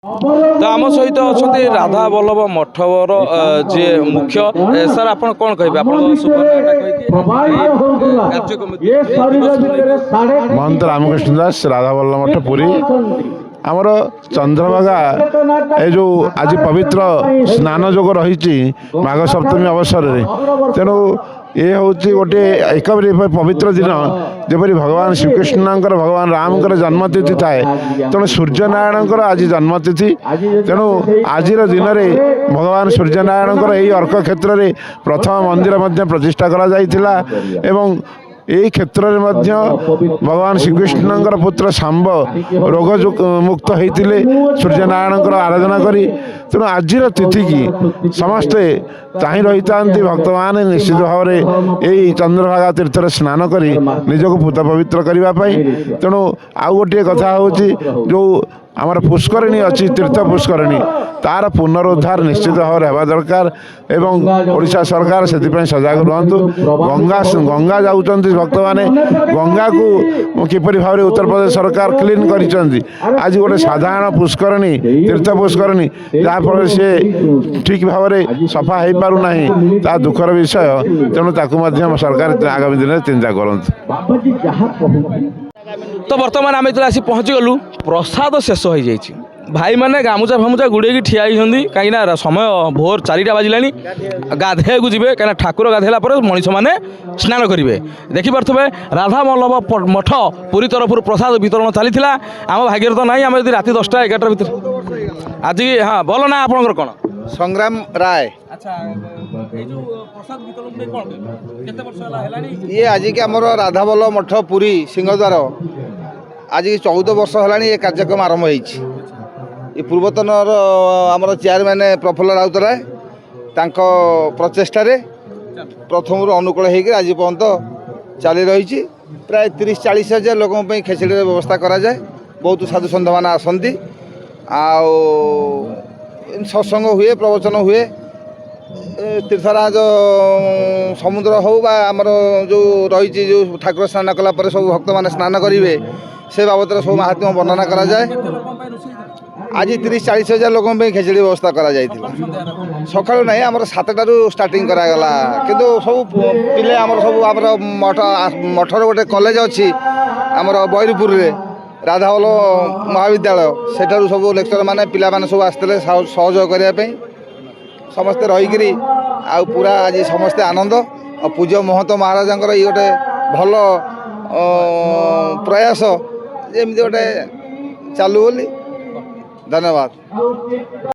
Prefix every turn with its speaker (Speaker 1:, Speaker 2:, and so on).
Speaker 1: तो आम सहित अच्छा राधा वल्लभ मठर जी मुख्य सर आप कौन कहे
Speaker 2: महंत रामकृष्ण दास राधा वल्लभ मठ पुरी आमर चंद्रभागा ये जो आज पवित्र स्नान जोग रही माघ सप्तमी अवसर में तेणु ये हूँ गोटे एक पवित्र दिन जपरी भगवान श्रीकृष्ण भगवान राम जन्मतिथि थाए तेणु सूर्यनारायण आज जन्मतिथि तेणु आज दिन में भगवान सूर्यनारायण यही अर्क क्षेत्र में प्रथम मंदिर प्रतिष्ठा करा यही क्षेत्र में भगवान श्रीकृष्ण पुत्र सांब रोग मुक्त होते सूर्यनारायण आराधना करी तेणु आज तिथि की समस्ते चाह रही था भक्त मैंने निश्चित भाव में यही चंद्रभागा तीर्थ स्नान कर निजक पूत पवित्र करने तेणु आउ गोटे कथा हूँ जो आमर पुष्करिणी अच्छी तीर्थ पुष्करिणी तार पुनरुद्धार निश्चित भाव में होगा दरकार एवं ओडिशा सरकार से सजग रुहतु गंगा गंगा जाऊँच भक्त मैंने गंगा को किपरि भाव में उत्तर प्रदेश सरकार क्लीन कर आज गोटे साधारण पुष्करिणी तीर्थ पुष्करिणी जहाँफल से ठीक भाव में सफा हो पारना ता दुखर विषय तेणु ताकू सरकार आगामी दिन में चिंता करूँ।
Speaker 1: तो बर्तमान आम जो आसी पहुँची गलु प्रसाद शेष हो जाइए भाई मैंने गामुचा फामुचा गुड़े ठिया कहीं समय भोर 4टा बाजिला गाधे को जीवे कहीं ठाकुर गाधेला मनीष मैंने स्नान करेंगे देखिपे राधा वल्लभ मठ पूरी तरफ प्रसाद वितरण चली आम भाग्य तो ना आम यदि रात 10टा 11टा भर आज हाँ भल ना आपंकर कौन
Speaker 3: संग्राम राय ये आज के आमर राधा वल्लभ मठ पुरी सिंहद्वार आज 14 वर्ष है ये कार्यक्रम आरंभ हो पूर्वतन आमर चेयरमैन प्रफुल्ल राउतराय तांको प्रचेष्टा प्रथम अनुकूल होकर आज पर्यंत चली रही प्राय 30-40 हजार लोगों खेचड़ी व्यवस्था कराए बहुत साधु सन्त मैंने आसती सत्संग हुए प्रवचन हुए तीर्थराज समुद्र हो आमर जो रही जो ठाकुर स्नान कलापर सब भक्त मैंने स्नान करेंगे से बाबद सब महात्म्य वर्णना कराए आज 30-40 हजार लोगों खेचड़ी व्यवस्था करा सका ना आम 7टारू स्टार्टिंग करागला किंतु सब पिले आमर सब आमर मठ मठर गोटे कॉलेज अच्छी आमर बैरपुर रे राधा वल्लभ महाविद्यालय सेठारू सब लेक्चर माने पिला माने सब आसते सहयोग करने समस्ते रहीकि आ पूरा आज समस्ते आनंद और पूज्य महंत महाराज ये गोटे भल प्रयास जमी गोटे चालू बोली धन्यवाद।